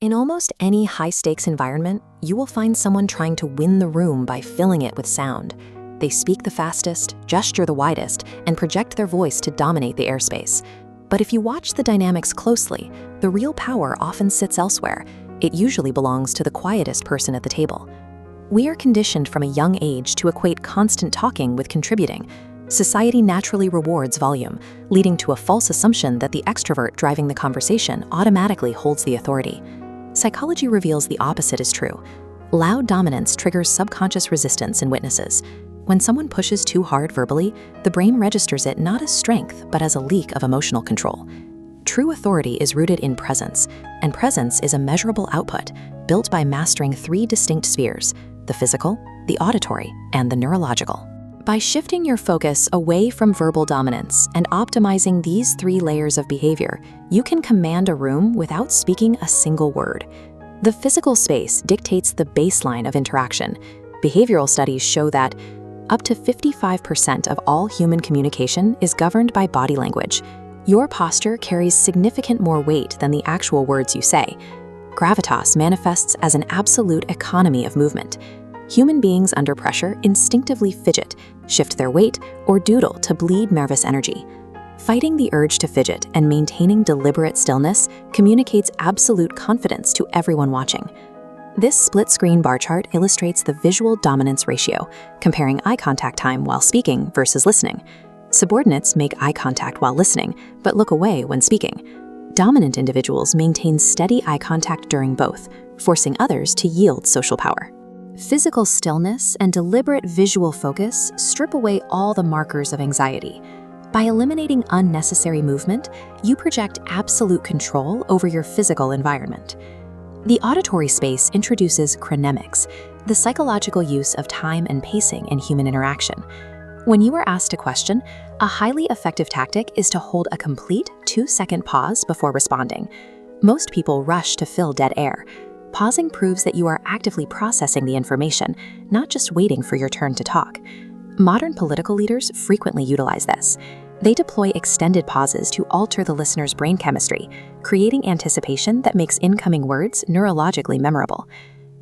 In almost any high-stakes environment, you will find someone trying to win the room by filling it with sound. They speak the fastest, gesture the widest, and project their voice to dominate the airspace. But if you watch the dynamics closely, the real power often sits elsewhere. It usually belongs to the quietest person at the table. We are conditioned from a young age to equate constant talking with contributing. Society naturally rewards volume, leading to a false assumption that the extrovert driving the conversation automatically holds the authority. Psychology reveals the opposite is true. Loud dominance triggers subconscious resistance in witnesses. When someone pushes too hard verbally, the brain registers it not as strength, but as a leak of emotional control. True authority is rooted in presence, and presence is a measurable output built by mastering 3 distinct spheres: the physical, the auditory, and the neurological. By shifting your focus away from verbal dominance and optimizing these 3 layers of behavior, you can command a room without speaking a single word. The physical space dictates the baseline of interaction. Behavioral studies show that up to 55% of all human communication is governed by body language. Your posture carries significant more weight than the actual words you say. Gravitas manifests as an absolute economy of movement. Human beings under pressure instinctively fidget, shift their weight, or doodle to bleed nervous energy. Fighting the urge to fidget and maintaining deliberate stillness communicates absolute confidence to everyone watching. This split-screen bar chart illustrates the visual dominance ratio, comparing eye contact time while speaking versus listening. Subordinates make eye contact while listening, but look away when speaking. Dominant individuals maintain steady eye contact during both, forcing others to yield social power. Physical stillness and deliberate visual focus strip away all the markers of anxiety. By eliminating unnecessary movement, you project absolute control over your physical environment. The auditory space introduces chronemics, the psychological use of time and pacing in human interaction. When you are asked a question, a highly effective tactic is to hold a complete 2-second pause before responding. Most people rush to fill dead air. Pausing proves that you are actively processing the information, not just waiting for your turn to talk. Modern political leaders frequently utilize this. They deploy extended pauses to alter the listener's brain chemistry, creating anticipation that makes incoming words neurologically memorable.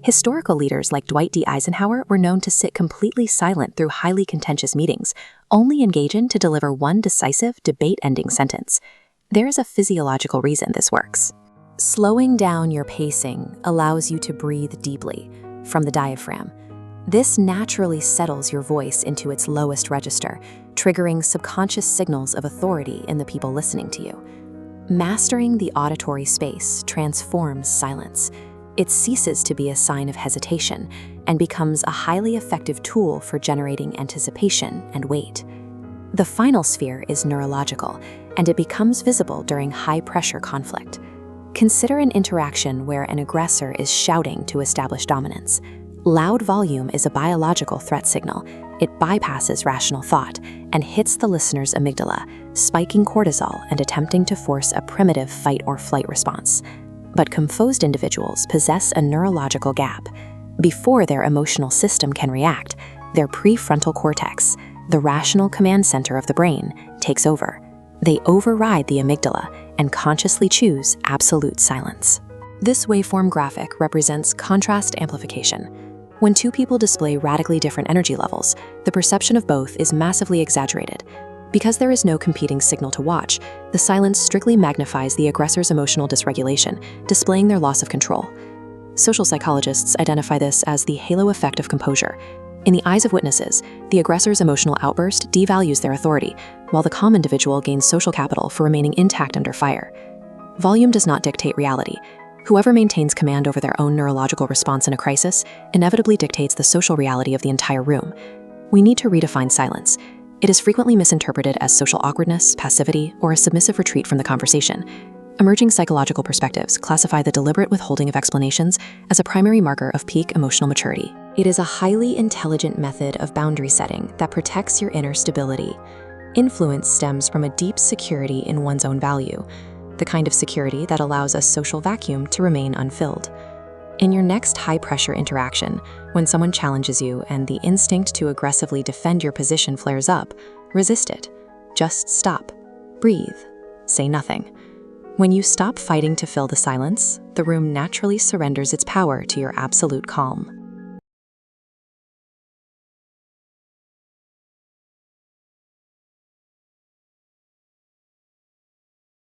Historical leaders like Dwight D. Eisenhower were known to sit completely silent through highly contentious meetings, only engaging to deliver one decisive, debate-ending sentence. There is a physiological reason this works. Slowing down your pacing allows you to breathe deeply from the diaphragm. This naturally settles your voice into its lowest register, triggering subconscious signals of authority in the people listening to you. Mastering the auditory space transforms silence. It ceases to be a sign of hesitation and becomes a highly effective tool for generating anticipation and weight. The final sphere is neurological, and it becomes visible during high-pressure conflict. Consider an interaction where an aggressor is shouting to establish dominance. Loud volume is a biological threat signal. It bypasses rational thought and hits the listener's amygdala, spiking cortisol and attempting to force a primitive fight or flight response. But composed individuals possess a neurological gap. Before their emotional system can react, their prefrontal cortex, the rational command center of the brain, takes over. They override the amygdala and consciously choose absolute silence. This waveform graphic represents contrast amplification. When 2 people display radically different energy levels, the perception of both is massively exaggerated. Because there is no competing signal to watch, the silence strictly magnifies the aggressor's emotional dysregulation, displaying their loss of control. Social psychologists identify this as the halo effect of composure. In the eyes of witnesses, the aggressor's emotional outburst devalues their authority, while the calm individual gains social capital for remaining intact under fire. Volume does not dictate reality. Whoever maintains command over their own neurological response in a crisis inevitably dictates the social reality of the entire room. We need to redefine silence. It is frequently misinterpreted as social awkwardness, passivity, or a submissive retreat from the conversation. Emerging psychological perspectives classify the deliberate withholding of explanations as a primary marker of peak emotional maturity. It is a highly intelligent method of boundary setting that protects your inner stability. Influence stems from a deep security in one's own value, the kind of security that allows a social vacuum to remain unfilled. In your next high-pressure interaction, when someone challenges you and the instinct to aggressively defend your position flares up, resist it. Just stop. Breathe. Say nothing. When you stop fighting to fill the silence, the room naturally surrenders its power to your absolute calm.